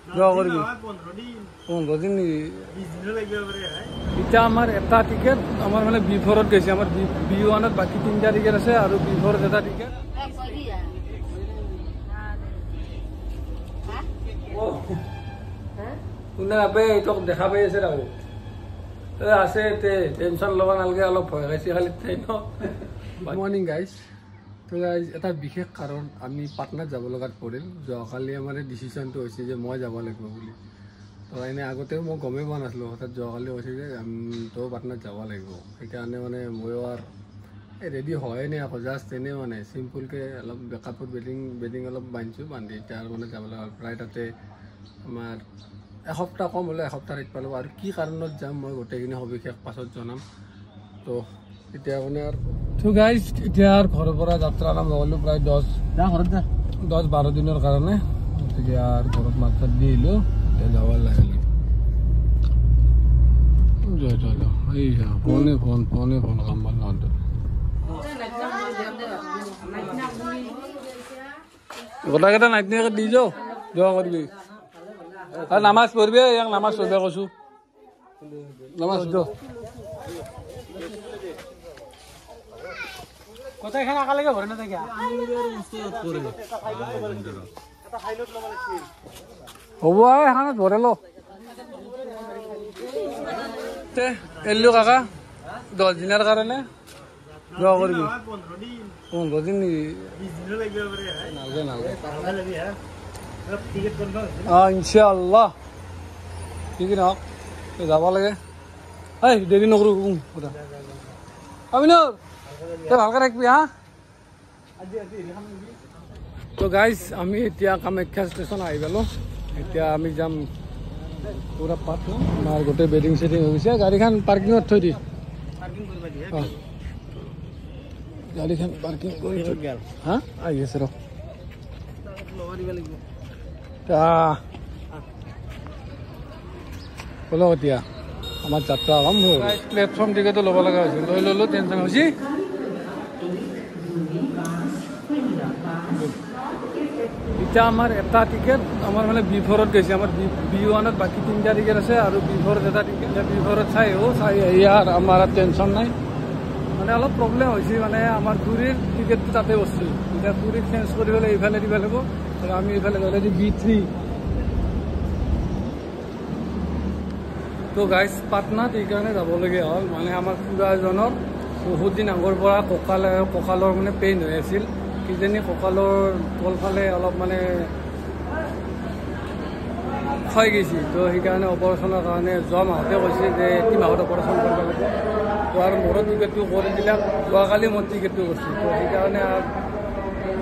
যোৱা কৰিবি 15 দিন নেকি এতিয়া আমাৰ এটা টিকেট আমাৰ মানে B4ত গৈছে আমাৰ B1ত বাকী 3টা টিকেট আছে আৰু B4ত এটা টিকেট কোনে নাপে এইটোক দেখা পাই আছে ৰাহু আছে টেনশ্যন ল'ব নালাগে অলপ ভয় খাইছে খালি ট্ৰেইনত গুড মৰ্ণিং গাইজ তো গাইজ এটা বিশেষ কাৰণ আমি পাটনাত যাব লগাত পৰিল যোৱাকালি আমাৰ ডিচিশ্যনটো হৈছে যে মই যাব লাগিব বুলি তো এনেই আগতেও মই গমেই পোৱা নাছিলোঁ হঠাৎ যোৱাকালি কৈছে যে তই পাটনাত যাব লাগিব সেইকাৰণে মানে ময়ো আৰু ৰেডি হয় নাই আকৌ জাষ্ট এনেই মানে চিম্পুলকৈ অলপ কাপোৰ বেডিং অলপ বান্ধিছোঁ বান্ধি এতিয়া আৰু মানে যাব লগা প্ৰায় তাতে আমাৰ এসপ্তাহ কম হ'লে এসপ্তাহ ৰেট পালোঁ আৰু কি কাৰণত যাম মই গোটেইখিনি সবিশেষ পাছত জনাম তো এতিয়া মানে আৰু তো গাইজ এতিয়া আৰু ঘৰৰ পৰা যাত্ৰা আৰম্ভ কৰিলোঁ প্ৰায় 10-12 দিনৰ কাৰণে গতিকে আৰু ঘৰত মাত চাত দি আহিলোঁ এতিয়া যাব লাগিলোঁ ফোনে কাম ভাল নহ'ল গোটাকেইটা নাইটনিয়াকে দি যাওঁ যোৱা কৰিবি আৰু নামাজ পঢ়িবি ইয়াক নামাজ পঢ়িব কৈছোঁ নামাজ পঢ় গোটেইখন একেলগে ভৰি নাথাকে হ'ব এখনত ভৰে ল এৰিলোঁ কাকা 10 দিনৰ কাৰণে যোৱা কৰিবি 15 দিন নেকি নালাগে ইনশাআল্লাহ ঠিক নহওক যাব লাগে এই দেৰি নকৰোঁ আমিনুৰ তই ভালকৈ থাকিবি হা তো গাইজ আমি এতিয়া কামাখ্যা ষ্টেচন আহি পালোঁ এতিয়া আমি যাম পুৰা পাটনা আমাৰ গোটেই বেডিং চেডিং হৈ গৈছে গাড়ীখন পাৰ্কিঙত থৈ দি গাড়ীখন পাৰ্কিং কৰি হা আহি আছে ৰ ক'লো এতিয়া আমাৰ যাত্ৰা আৰম্ভ হ'ল প্লেটফৰ্ম টিকেটো ল'ব লগা হৈছিল লৈ ল'লোঁ টেনশ্যন হৈছে এতিয়া আমাৰ এটা টিকেট আমাৰ মানে B4ত গৈছে আমাৰ B1ত বাকী 3টা টিকেট আছে আৰু B4ত এটা টিকেট B4ত চাই আহি আৰু আমাৰ টেনশ্যন নাই মানে অলপ প্ৰব্লেম হৈছে মানে আমাৰ পুৰীৰ টিকেটটো তাতে বস্তু এতিয়া পুৰীত চেঞ্জ কৰি পেলাই ইফালে দিব লাগিব আৰু আমি ইফালে গ'লে B3 তো গাইজ পাটনাত এইকাৰণে যাবলগীয়া হ'ল মানে আমাৰ খুৰা এজনৰ বহুত দিন আগৰ পৰা কঁকালৰ মানে পেইন হৈ আছিল কিজানি কঁকালৰ তলফালে অলপ মানে ক্ষয় গৈছে তো সেইকাৰণে অপাৰেশ্যনৰ কাৰণে যোৱা মাহতে কৈছে যে এটি মাহত অপাৰেশ্যন কৰিব লাগিব তো আৰু মোৰো টিকেটটো কৰি দিলে যোৱাকালি মোৰ টিকেটটো কৰিছোঁ তো সেইকাৰণে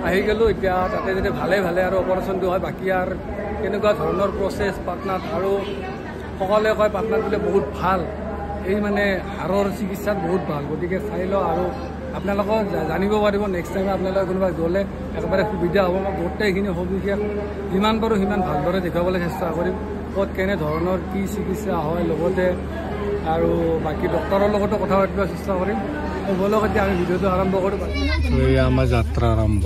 আহি গ'লোঁ এতিয়া তাতে যদি ভালে আৰু অপাৰেশ্যনটো হয় বাকী আৰু কেনেকুৱা ধৰণৰ প্ৰচেছ পাটনাত আৰু সকলোৱে কয় পাটনাত বোলে বহুত ভাল এই মানে হাড়ৰ চিকিৎসাত বহুত ভাল গতিকে চাই লওঁ আৰু আপোনালোকক জানিব পাৰিব নেক্সট টাইম আপোনালোকে কোনোবা গ'লে একেবাৰে সুবিধা হ'ব মই গোটেইখিনি সবিশেষ যিমান পাৰোঁ সিমান ভালদৰে দেখুৱাবলৈ চেষ্টা কৰিম ক'ত কেনেধৰণৰ কি চিকিৎসা হয় লগতে আৰু বাকী ডক্টৰৰ লগতো কথা পাতিব চেষ্টা কৰিম ব'লক এতিয়া আমি ভিডিঅ'টো আৰম্ভ কৰোঁ আমাৰ যাত্ৰা আৰম্ভ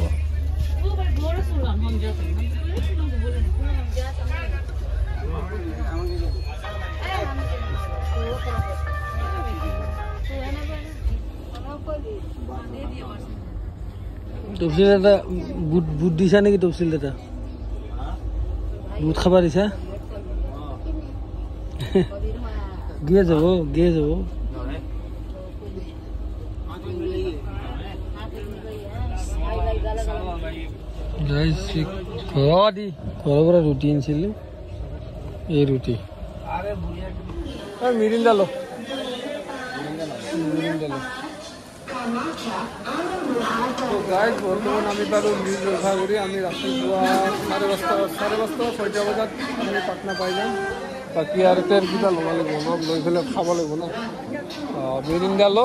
তফচিল এটা বুট দিছা নেকি তফচিল এটা বুট খাব দিছা গিয়ে যাব ঘৰৰ পৰা ৰুটি আনিছিলোঁ এই ৰুটি মিৰিণ্ডা ল গাইজ বৰ্তমান আমি বাৰু নিউজ ৰখা কৰি আমি ৰাতিপুৱা 5:30 বজাত আমি পাটনা পাই যাম বাকী আৰু তেলকেইটা ল'ব লাগিব অলপ লৈ পেলাই খাব লাগিব ন মিৰিণ্ডা ল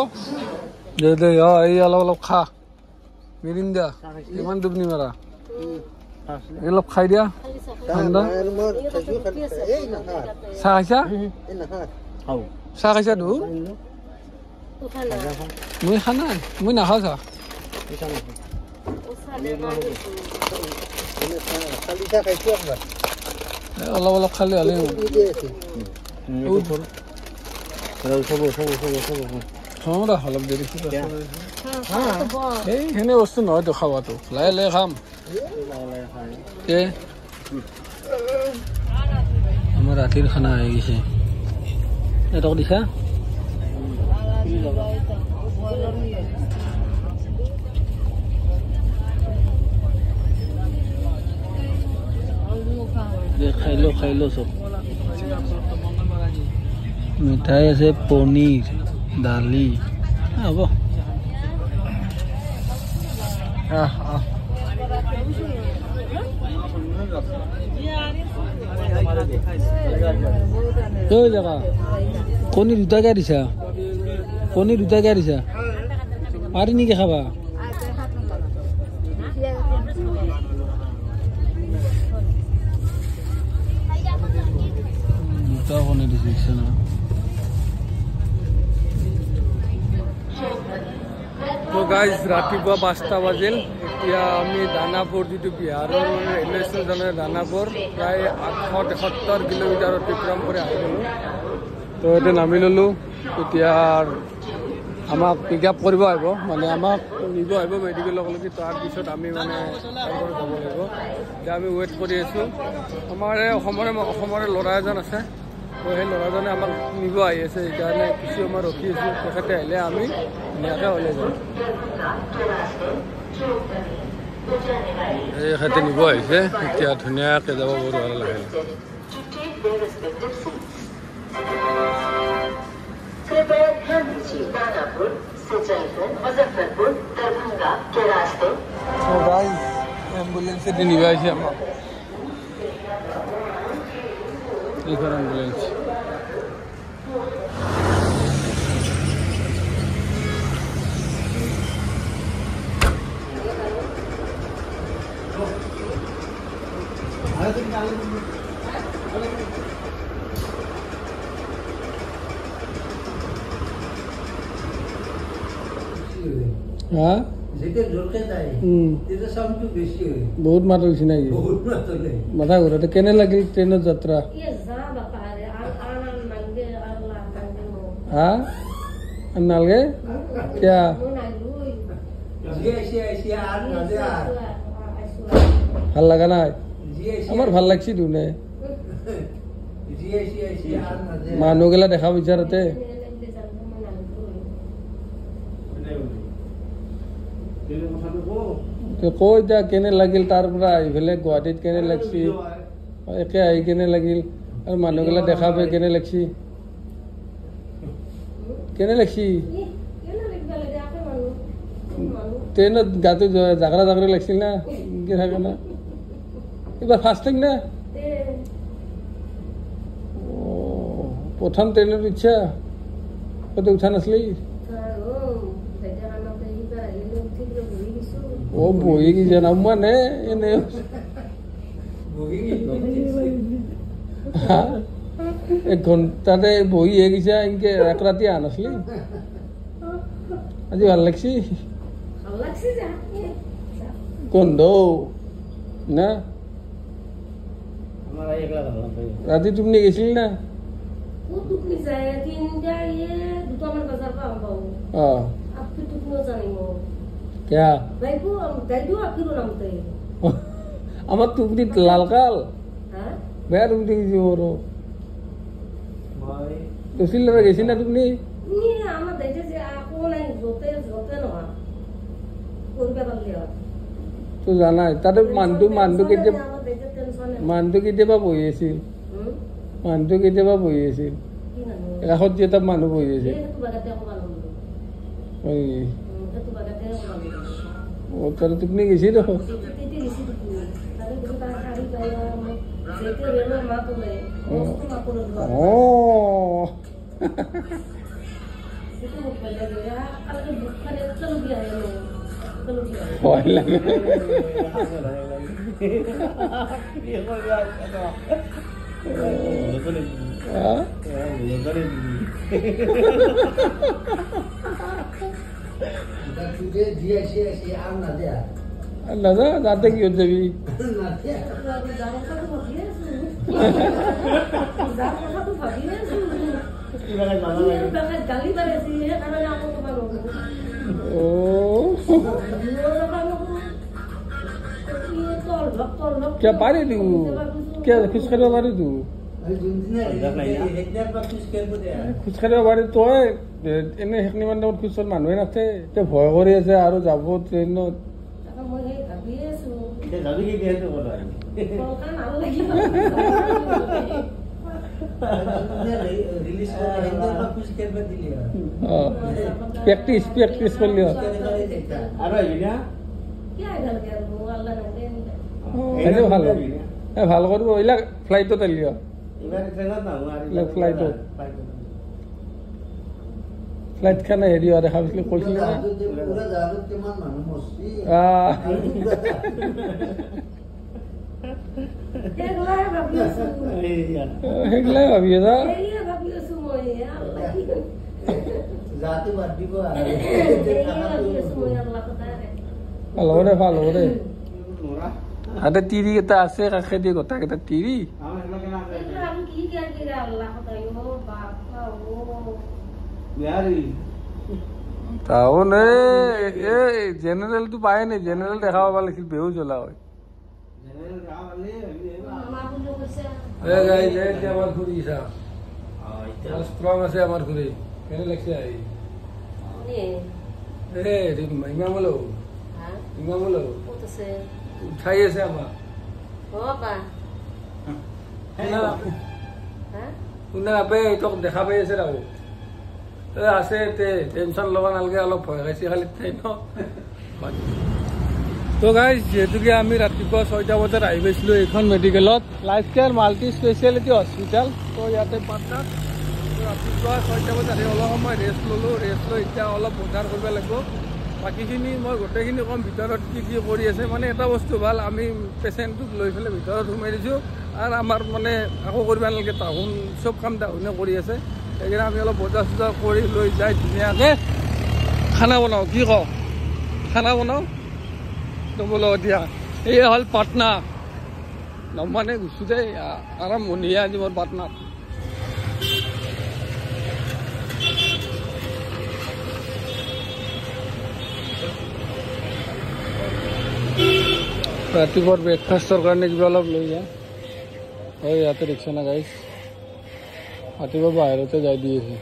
দে এই অলপ খা মিৰিণ্ডা কিমান টোপনি মাৰা অলপ খাই দিয়া ঠাণ্ডা চাহ খাইছা তো মই খা নাই মই নাখাওঁ চাহ অলপ অলপ খালি হ'লে অলপ দেৰি এইখিনি বস্তু নহয়তো খাবাতো লাহে লাহে খাম আমাৰ ৰাতিৰ খানা হৈ গৈছে এটক দিছা খাই লো চব মিঠাই আছে পনীৰ দালি হ'ব জেগা কণী দুটাকে দিছা পাৰি নেকি খাবা দুটা কণী দিছে না তো গাইজ ৰাতিপুৱা 5টা বাজিল এতিয়া আমি দানাপুৰ যিটো বিহাৰৰ ৰেলৱে ষ্টেচনৰ দানাপুৰ প্ৰায় 873 কিলোমিটাৰ অতিক্ৰম কৰি আহি গ'লোঁ তো এতিয়া নামি ল'লোঁ এতিয়া আমাক পিক আপ কৰিব আহিব মানে আমাক নিব আহিব মেডিকেললৈকে তাৰপিছত আমি মানে যাব লাগিব এতিয়া আমি ৱেইট কৰি আছোঁ আমাৰ অসমৰে ল'ৰা এজন আছে তো সেই ল'ৰাজনে আমাক নিব আহি আছে সেইকাৰণে কিছু সময় ৰখি আছোঁ তেখেতে আহিলে আমি ধুনীয়াকৈ ওলাই যাম এখেতে নিব আহিছে এতিয়া ধুনীয়াকৈ যাব পাৰোঁ আৰু লাহে एम्बुलेंस से निभा है एम्बुलेंस हाँ बहुत मात ना माथा घूरते केने लगे ट्रेन यात्रा हाँ नालगे क्या ভাল লাগা নাই আমার ভাল লাগছি দুনে মানুহগিলা দেখা বিচাৰতে কৈ এতিয়া কেনে লাগিল তাৰ পৰা আহি পেলাই গুৱাহাটীত কেনে লাগছি একে আহি কেনে লাগিল আৰু মানুহগিলা দেখা পাই কেনে লাগছি ট্ৰেইনত গাটো জাগৰা জাগৰি লাগছিল না কি থাকে না এইবাৰ ফাৰ্ষ্ট টাইম না প্ৰথম ট্ৰেইনত ইচ্ছা কত উঠা নাছিলি ओ बोई की जन्म ने इने एक घंटा दे बोई है किसा इनके एक राती आनसली আজি ভাল লাগছি যা কোনদো না हमारा एकला ভালো রাতে তুমি গেছিল না ও তুমি যায় তিন যায় দুটামান বাজার পাও আপনি তুমি জানিমো क्या আমার তুমি লালকাল বেয়া তুমি দেখিছি বড় তসিল গেছি না তুমি তো জানাই তাতে মানুহটো কেতিয়াবা বহি আছিল কাষত যে এটা মানুহ বহি আছিল তাহলে তুমি গেছি দেখো ভয় লাগে নাজা যাতে কি হয়ে যাবি क्या पारी तू क्या खुश करवा पारी तू खुश करवा पारी तो एने हेकनी मान खुश মানুহে নাথে তে ভয় কৰি আছে আৰু যাব ট্ৰেইনত প্ৰেক্টিছ কৰিলি ভাল কৰিব এইবিলাক ফ্লাইটত এলিয় ফ্লাইটত ফ্লাইট খানে হেৰি দেখা পাইছিলো কৈছিল সেইগিলাই ভাবি আছা ভাল হ'ব দে ভাল হ'ব দে হাতে তিৰি কেইটা আছে কাষেদি গোটা কেইটা তিৰি টাউন জেনেৰেলটো পায় নাই জেনেৰেল দেখা পাব লাগিছিল বেহু জ্বলা হয় আমাৰ ঘূৰি ষ্ট্ৰং আছে আমাৰ ঘূৰি কেনে লাগিছে ইমামলো উঠাই আছে আমাৰ শুনা নাপে তোক দেখা পাই আছে ৰাহু আছে টেনশ্যন ল'ব নালাগে অলপ ভয় খাইছে খালি ঠাই ন তো গাইজ যিহেতুকে আমি ৰাতিপুৱা 6টা বজাত আহি পাইছিলোঁ এইখন মেডিকেলত life care multi speciality hospital তো ইয়াতে পাটনাত ৰাতিপুৱা 6টা বজাত আহি অলপ সময় ৰেষ্ট ল'লোঁ ৰেষ্ট লৈ এতিয়া অলপ উদ্ধাৰ কৰিব লাগিব বাকীখিনি মই গোটেইখিনি ক'ম ভিতৰত কি কি কৰি আছে মানে এটা বস্তু ভাল আমি পেচেণ্টটোক লৈ পেলাই ভিতৰত সোমাই দিছোঁ আৰু আমাৰ মানে একো কৰিব নালাগে তাহোন চব কাম তাহোনে কৰি আছে সেইকাৰণে আমি অলপ বজাৰ চজাৰ কৰি লৈ যাই ধুনীয়াকৈ খানা বনাওঁ কি কওঁ খানা বনাওঁ তো বোলো এতিয়া এই হ'ল পাটনা নমানে গুচি যায় আৰম্ভণিহে আজি মোৰ পাটনাত ৰাতিপুৱাৰ ব্ৰেকফাষ্টৰ কাৰণে কিবা অলপ লৈ যাওঁ এই ইয়াতে ৰিক্সা না গাইছ ৰাতিপুৱা বাহিৰতে যাই দি আছে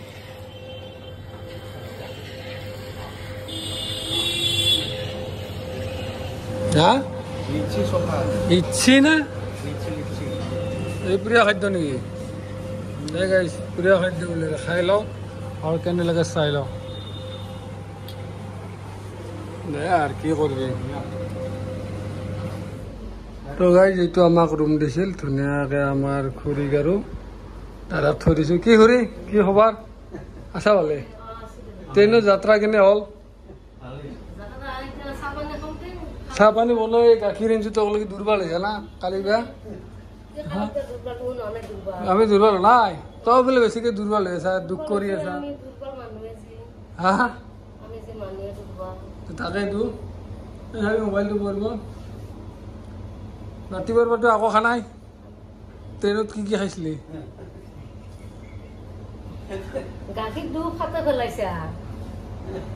হা ইচ্ছি না এই প্ৰিয় খাদ্য নেকি এই গাইছ প্ৰিয় খাদ্য বুলি খাই লওঁ আৰু কেনে লাগে চাই লওঁ দে আৰু কি কৰিবি তো গাইজ এইটো আমাক ৰুম দিছিল ধুনীয়াকৈ আমাৰ খুৰীক আৰু দাদাক থৈ দিছোঁ কি খুৰী কি খবৰ আছা ভালে ট্ৰেইনৰ যাত্ৰা কেনে হ'ল চাহ পানী বনাই গাখীৰ আনিছোঁ তোক লাগি দুৰ্বল হৈছে না কালি বেয়া আমি দুৰ্বল নাই তই বোলে বেছিকৈ দুৰ্বল হৈ আছা দুখ কৰি আছা হা তাকেইতো মোবাইলটো কৰিব ৰাতিপুৱাৰ পৰাতো আকৌ খানাই ট্ৰেইনত কি কি খাইছিলি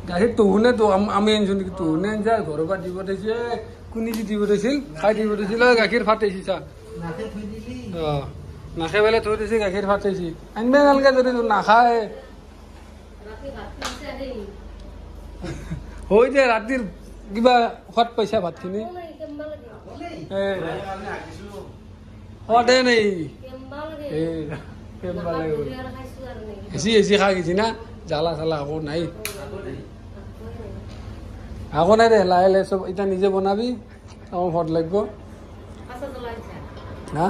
গাখীৰ তোহোনে তো আমি আনিছোঁ নেকি তোহোনে আনিছা ঘৰৰ পৰা দিব দিছে কোনে যি দিব দিছিল খাই দিব দিছিল গাখীৰ ফাটাইছি চা অঁ নাখাই পেলাই থৈ দিছে গাখীৰ ফাটাইছি আনিব নালাগে যদি তোৰ নাখায় হৈ যায় ৰাতিৰ কিবা সোৱাদ পাইছা ভাতখিনি দে নেই এচি এচি খাই গেছি না জ্বালা চালা আকৌ নাই আকৌ নাই দে লাহে লাহে চব এতিয়া নিজে বনাবি আকৌ সোৱাদ লাগিব হা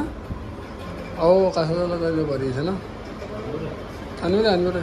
অঁ কাঁচা জ্বলা পাৰি আছে ন আনিব দে